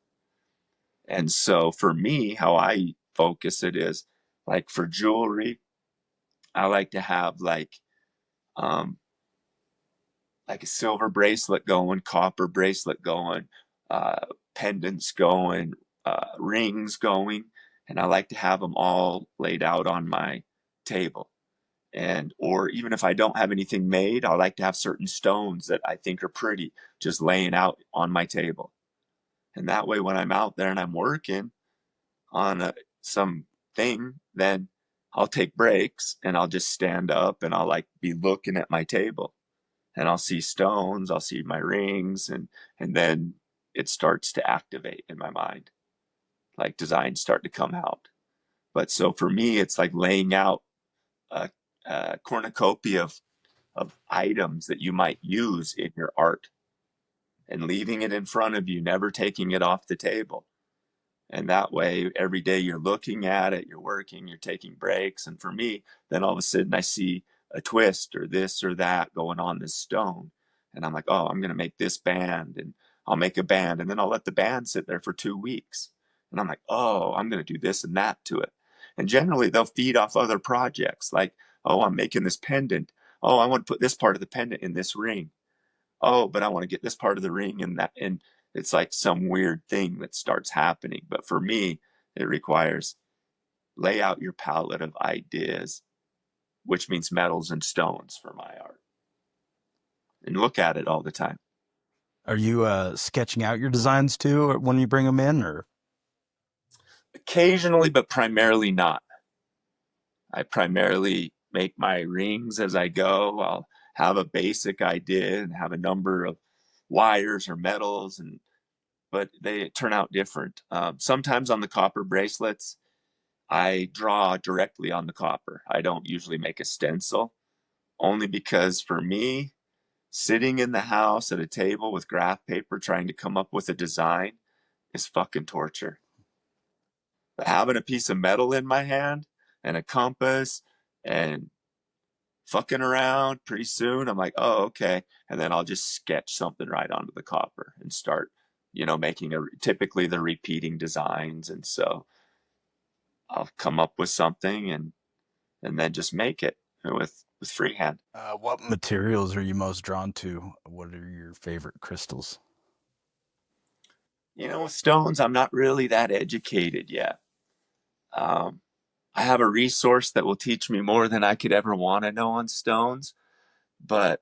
And so for me, how I focus it is like for jewelry, I like to have um like a silver bracelet going, copper bracelet going, pendants going, rings going, and I like to have them all laid out on my table. And or even if I don't have anything made, I like to have certain stones that I think are pretty just laying out on my table. And that way, when I'm out there and I'm working on some thing, then I'll take breaks and I'll just stand up and I'll like be looking at my table, and I'll see stones, I'll see my rings, and then it starts to activate in my mind, like designs start to come out. But so for me, it's like laying out a, a cornucopia of items that you might use in your art and leaving it in front of you, never taking it off the table. And that way, every day you're looking at it, you're working, you're taking breaks. And for me, then all of a sudden I see a twist or this or that going on this stone. And I'm like, oh, I'm going to make this band, and I'll make a band. And then I'll let the band sit there for 2 weeks. And I'm like, oh, I'm going to do this and that to it. And generally, they'll feed off other projects like, oh, I'm making this pendant. Oh, I want to put this part of the pendant in this ring. Oh, but I want to get this part of the ring and that. And it's like some weird thing that starts happening. But for me, it requires lay out your palette of ideas, which means metals and stones for my art, and look at it all the time. Are you sketching out your designs too when you bring them in, or Occasionally, but primarily not. I primarily make my rings as I go. I'll have a basic idea and have a number of wires or metals, and but they turn out different. Sometimes on the copper bracelets, I draw directly on the copper. I don't usually make a stencil, only because for me, sitting in the house at a table with graph paper trying to come up with a design is fucking torture. But having a piece of metal in my hand and a compass and fucking around, pretty soon I'm like, oh, okay. And then I'll just sketch something right onto the copper and start, making typically the repeating designs. And so I'll come up with something and then just make it with freehand. what materials are you most drawn to? What are your favorite crystals? With stones, I'm not really that educated yet. Um, I have a resource that will teach me more than I could ever want to know on stones, but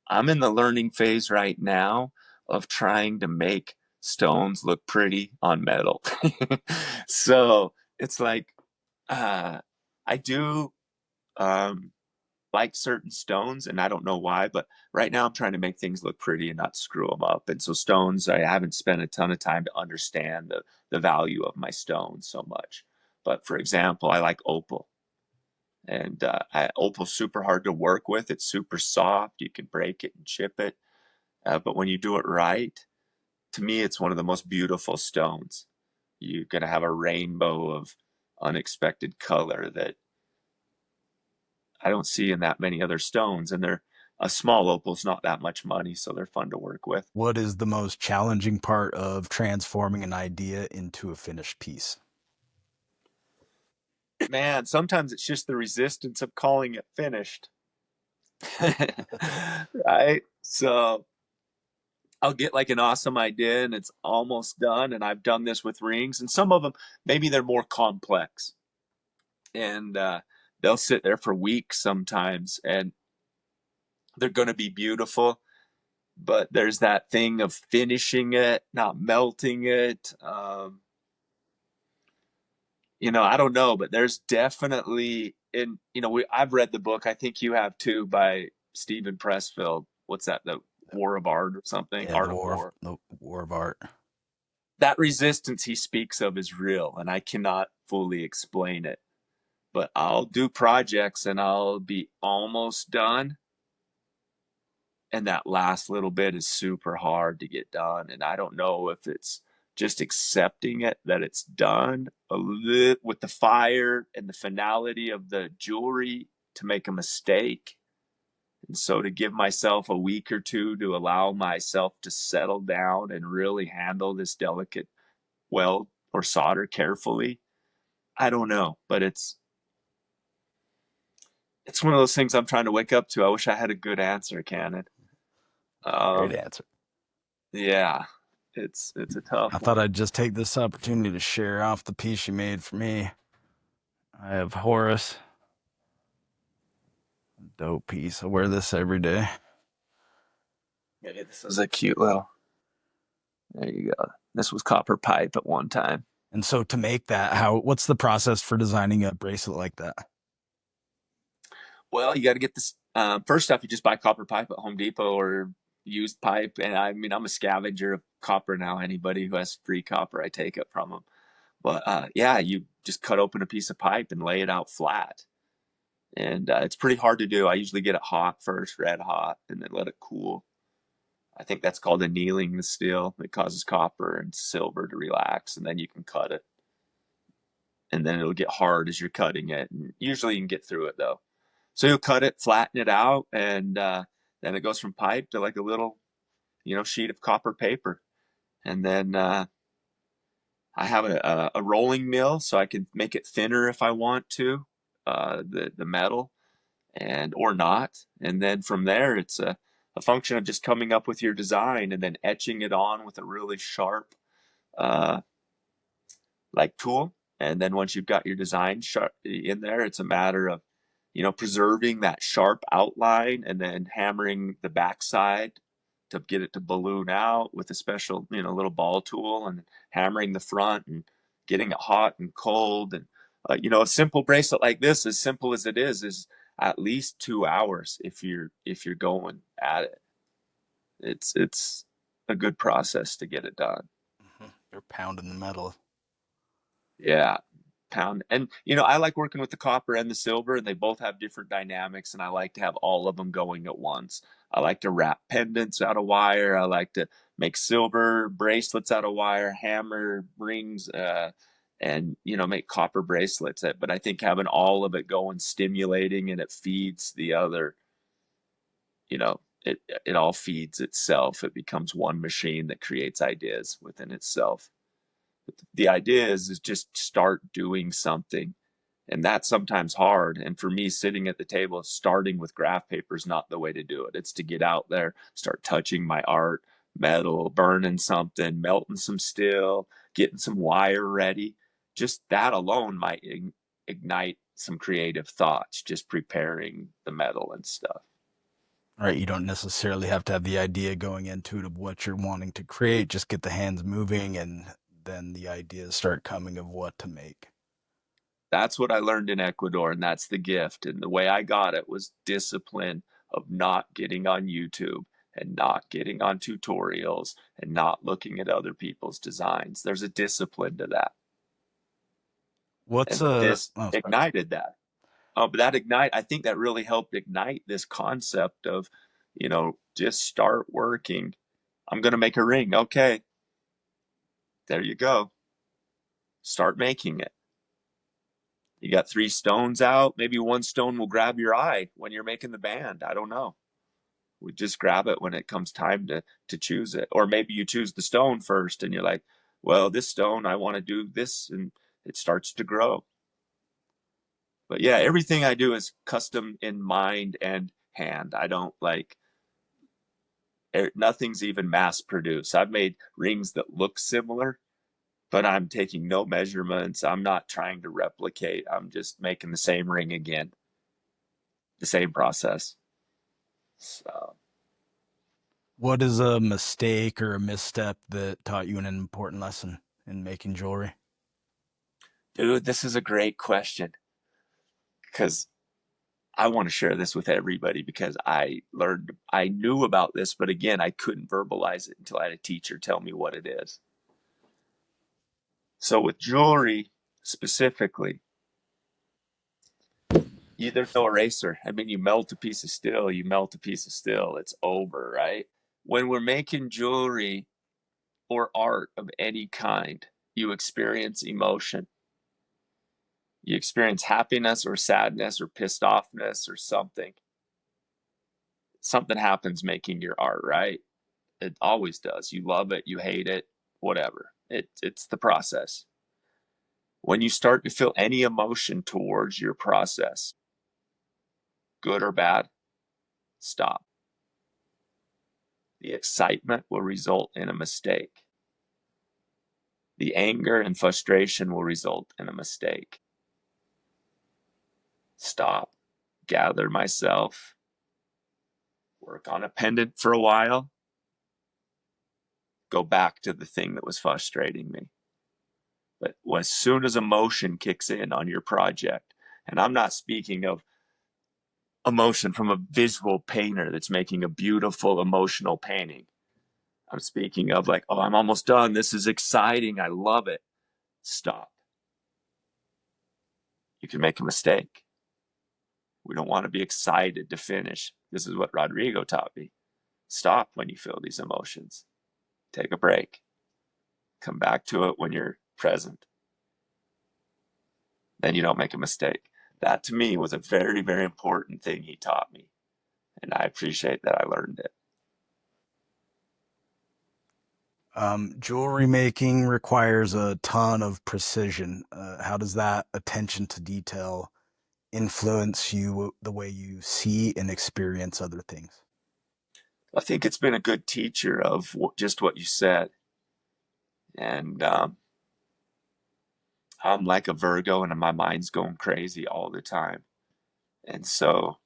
I'm in the learning phase right now of trying to make stones look pretty on metal. So it's like, uh, I do um, like certain stones, and I don't know why, but right now I'm trying to make things look pretty and not screw them up. And so stones, I haven't spent a ton of time to understand the value of my stones so much. But for example, I like opal, and opal's super hard to work with. It's super soft. You can break it and chip it, but when you do it right, to me, it's one of the most beautiful stones. You're gonna have a rainbow of unexpected color that I don't see in that many other stones, and they're a small opal's not that much money, so they're fun to work with. What is the most challenging part of transforming an idea into a finished piece? Man, sometimes it's just the resistance of calling it finished. Right? So I'll get like an awesome idea and it's almost done. And I've done this with rings, and some of them, maybe they're more complex, and they'll sit there for weeks sometimes, and they're going to be beautiful. But there's that thing of finishing it, not melting it. I don't know, but there's definitely I've read the book. I think you have too, by Stephen Pressfield. What's that? The War of Art or something? Yeah, Art of War. the war of art. That resistance he speaks of is real, and I cannot fully explain it. But I'll do projects and I'll be almost done, and that last little bit is super hard to get done. And I don't know if it's just accepting it that it's done with the fire and the finality of the jewelry to make a mistake. And so to give myself a week or two to allow myself to settle down and really handle this delicate weld or solder carefully. I don't know, but it's one of those things I'm trying to wake up to. I wish I had a good answer, Cannon. Great Um, answer. yeah, it's a tough I thought one. I'd just take this opportunity to share off the piece you made for me. I have Horace, dope piece. I wear this every day. Yeah, this is a cute little. There you go. This was copper pipe at one time. And so to make that, what's the process for designing a bracelet like that? Well, you got to get this. First off, you just buy copper pipe at Home Depot or used pipe. And I mean, I'm a scavenger of copper now. Anybody who has free copper, I take it from them. But yeah, you just cut open a piece of pipe and lay it out flat. And it's pretty hard to do. I usually get it hot first, red hot, and then let it cool. I think that's called annealing the steel. It causes copper and silver to relax, and then you can cut it. And then it'll get hard as you're cutting it. And usually you can get through it though. So you'll cut it, flatten it out, and then it goes from pipe to like a little, sheet of copper paper. And then I have a rolling mill, so I can make it thinner if I want to, the metal, and or not. And then from there, it's a function of just coming up with your design and then etching it on with a really sharp uh, like tool. And then once you've got your design sharp in there, it's a matter of, preserving that sharp outline and then hammering the backside to get it to balloon out with a special, little ball tool, and hammering the front and getting it hot and cold. And, a simple bracelet like this, as simple as it is at least 2 hours if you're going at it. It's a good process to get it done. You're pounding the metal. Yeah, pound. And I like working with the copper and the silver, and they both have different dynamics, and I like to have all of them going at once. I like to wrap pendants out of wire. I like to make silver bracelets out of wire, hammer rings, and make copper bracelets. But I think having all of it going, stimulating, and it feeds the other. It all feeds itself. It becomes one machine that creates ideas within itself. The idea is just start doing something, and that's sometimes hard. And for me, sitting at the table starting with graph paper is not the way to do it. It's to get out there, start touching my art, metal, burning something, melting some steel, getting some wire ready. Just that alone might ignite some creative thoughts, just preparing the metal and stuff. Right, you don't necessarily have to have the idea going into it of what you're wanting to create. Just get the hands moving, and then the ideas start coming of what to make. That's what I learned in Ecuador, and that's the gift. And the way I got it was discipline of not getting on YouTube and not getting on tutorials and not looking at other people's designs. There's a discipline to that. What's And a this oh sorry. ignited that. But I think that really helped ignite this concept of, just start working. I'm going to make a ring. Okay, there you go. Start making it. You got 3 stones out. Maybe one stone will grab your eye when you're making the band. I don't know. We just grab it when it comes time to choose it. Or maybe you choose the stone first and you're like, well, this stone, I want to do this, and it starts to grow. But yeah, everything I do is custom in mind and hand. I don't like nothing's even mass produced. I've made rings that look similar, but I'm taking no measurements. I'm not trying to replicate. I'm just making the same ring again, the same process. So, What is a mistake or a misstep that taught you an important lesson in making jewelry? dude, this is a great question because I want to share this with everybody because I knew about this, but again, I couldn't verbalize it until I had a teacher tell me what it is. So with jewelry specifically, there's no eraser. I mean, you melt a piece of steel, it's over, right? When we're making jewelry, or art of any kind, you experience emotion. You experience happiness or sadness or pissed offness or something. Something happens making your art, right? It always does. You love it, you hate it, whatever. It's the process. When you start to feel any emotion towards your process, good or bad, stop. The excitement will result in a mistake. The anger and frustration will result in a mistake. Stop. Gather myself. Work on a pendant for a while. Go back to the thing that was frustrating me. But as soon as emotion kicks in on your project, and I'm not speaking of emotion from a visual painter that's making a beautiful emotional painting. I'm speaking of like, oh, I'm almost done. This is exciting. I love it. Stop. You can make a mistake. We don't want to be excited to finish. This is what Rodrigo taught me. Stop when you feel these emotions. Take a break. Come back to it when you're present. Then you don't make a mistake. That to me was a very, very important thing he taught me. And I appreciate that I learned it. Jewelry making requires a ton of precision. How does that attention to detail influence you the way you see and experience other things? I think it's been a good teacher of just what you said. And I'm like a Virgo and my mind's going crazy all the time. And so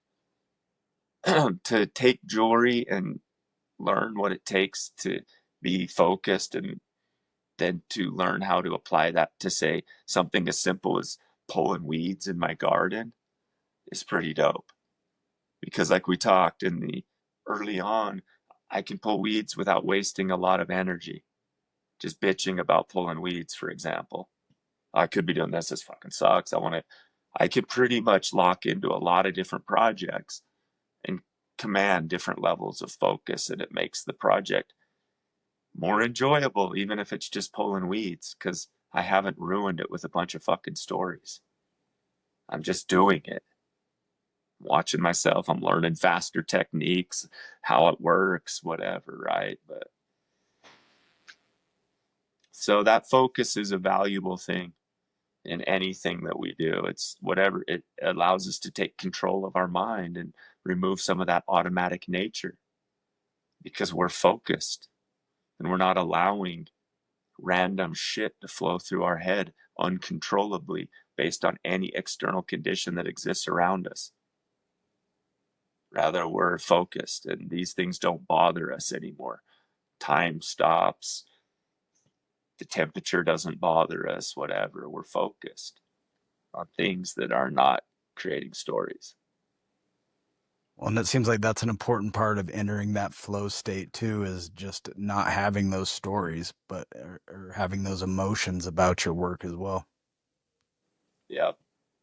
to take jewelry and learn what it takes to be focused and then to learn how to apply that to say something as simple as pulling weeds in my garden is pretty dope. Because like we talked in the early on, I can pull weeds without wasting a lot of energy. Just bitching about pulling weeds, for example. I could be doing this. This fucking sucks. I could pretty much lock into a lot of different projects and command different levels of focus, and it makes the project more enjoyable, even if it's just pulling weeds, because I haven't ruined it with a bunch of fucking stories. I'm just doing it, watching myself. I'm learning faster techniques, how it works, whatever, right? But so that focus is a valuable thing in anything that we do. It's whatever it allows us to take control of our mind and remove some of that automatic nature because we're focused and we're not allowing random shit to flow through our head uncontrollably based on any external condition that exists around us. Rather, we're focused and these things don't bother us anymore. Time stops, the temperature doesn't bother us, whatever. We're focused on things that are not creating stories. Well, and it seems like that's an important part of entering that flow state too, is just not having those stories, but or having those emotions about your work as well. Yeah,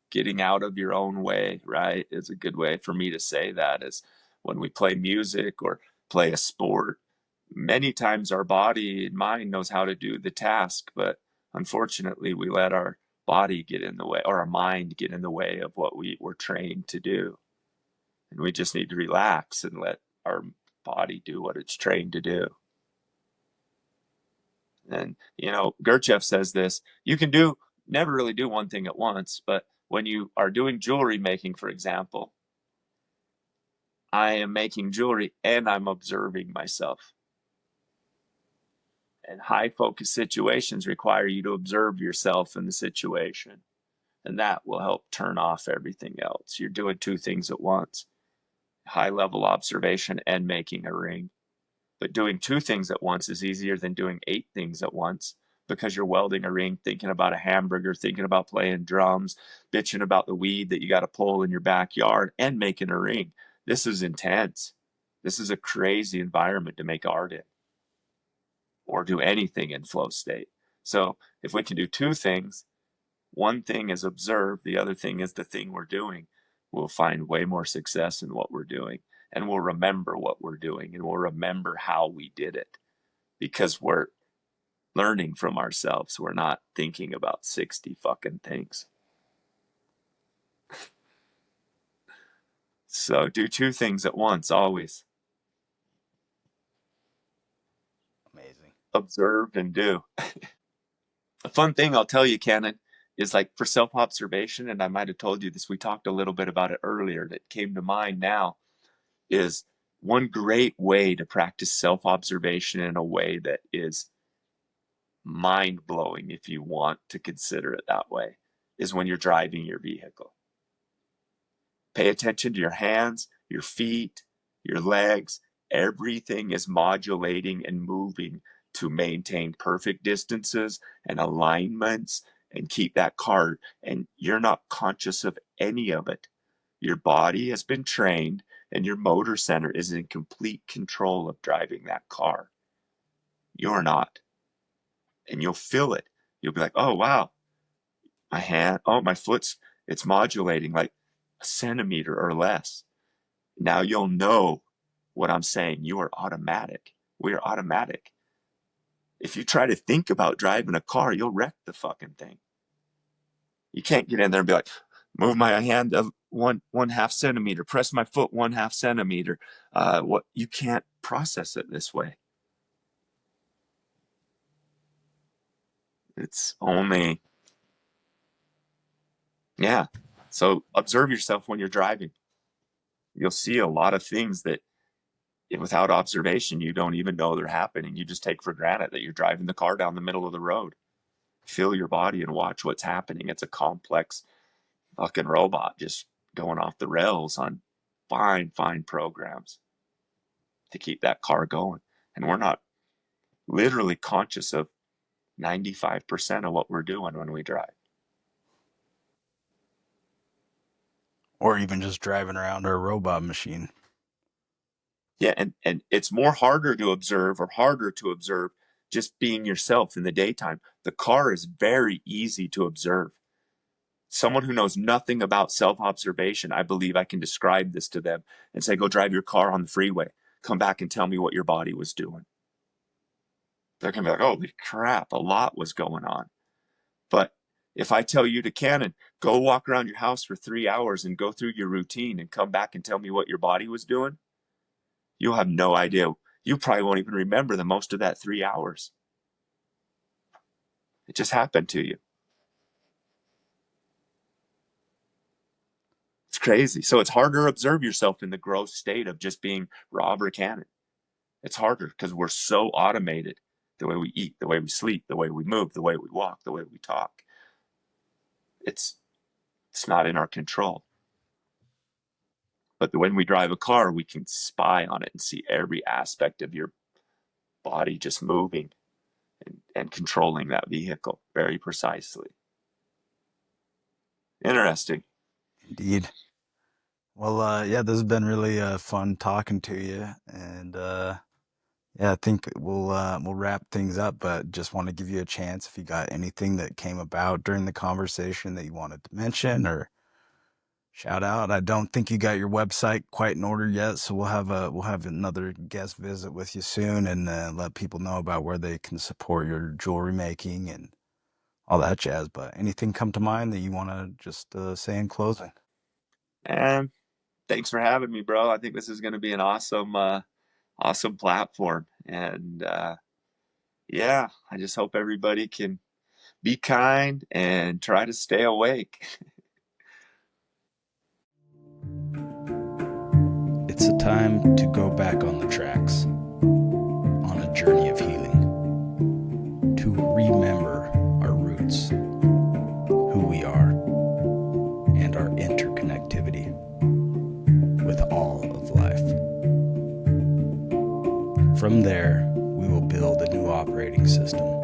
getting out of your own way, right, is a good way for me to say that is when we play music or play a sport. Many times our body and mind knows how to do the task, but unfortunately we let our body get in the way or our mind get in the way of what we were trained to do. And we just need to relax and let our body do what it's trained to do. And, Gurdjieff says this, you can never really do one thing at once, but when you are doing jewelry making, for example, I am making jewelry and I'm observing myself. And high focus situations require you to observe yourself in the situation. And that will help turn off everything else. You're doing two things at once, high level observation and making a ring. But doing two things at once is easier than doing eight things at once because you're welding a ring, thinking about a hamburger, thinking about playing drums, bitching about the weed that you got to pull in your backyard, and making a ring. This is intense. This is a crazy environment to make art in or do anything in flow state. So if we can do two things, one thing is observe, the other thing is the thing we're doing, we'll find way more success in what we're doing. And we'll remember what we're doing and we'll remember how we did it because we're learning from ourselves. We're not thinking about 60 fucking things. So do two things at once, always. Amazing. Observe and do. A fun thing I'll tell you, Canon, is like for self-observation, and I might have told you this, we talked a little bit about it earlier, that came to mind now, is one great way to practice self-observation in a way that is mind-blowing, if you want to consider it that way, is when you're driving your vehicle. Pay attention to your hands, your feet, your legs. Everything is modulating and moving to maintain perfect distances and alignments and keep that car. And you're not conscious of any of it. Your body has been trained and your motor center is in complete control of driving that car. You're not. And you'll feel it. You'll be like, oh, wow, my hand, oh, my foot's, it's modulating like a centimeter or less. Now you'll know what I'm saying. You are automatic. We are automatic. If you try to think about driving a car, you'll wreck the fucking thing. You can't get in there and be like, move my hand of one half centimeter, press my foot 1/2 centimeter. What you can't process it this way. It's only, yeah. So observe yourself when you're driving. You'll see a lot of things that without observation, you don't even know they're happening. You just take for granted that you're driving the car down the middle of the road. Feel your body and watch what's happening. It's a complex fucking robot just going off the rails on fine programs to keep that car going. And we're not literally conscious of 95% of what we're doing when we drive. Or even just driving around our robot machine. Yeah, and it's more harder to observe or harder to observe just being yourself in the daytime. The car is very easy to observe. Someone who knows nothing about self-observation, I believe I can describe this to them and say, go drive your car on the freeway. Come back and tell me what your body was doing. They're going to be like, holy crap, a lot was going on. But if I tell you to Canon, go walk around your house for 3 hours and go through your routine and come back and tell me what your body was doing, you'll have no idea. You probably won't even remember the most of that 3 hours. It just happened to you. It's crazy. So it's harder to observe yourself in the gross state of just being Rob or Canon. It's harder because we're so automated. The way we eat, the way we sleep, the way we move, the way we walk, the way we talk. It's not in our control. But when we drive a car, we can spy on it and see every aspect of your body just moving and controlling that vehicle very precisely. Interesting. Indeed. Well, yeah, this has been really fun talking to you, and yeah, I think we'll wrap things up. But just want to give you a chance if you got anything that came about during the conversation that you wanted to mention or shout out. I don't think you got your website quite in order yet, so we'll have another guest visit with you soon and let people know about where they can support your jewelry making and all that jazz. But anything come to mind that you want to just say in closing? And thanks for having me, bro. I think this is going to be an awesome platform. And yeah, I just hope everybody can be kind and try to stay awake. It's a time to go back on the tracks, on a journey of healing, to remember our roots, who we are, and our interconnectivity with all of life. From there, we will build a new operating system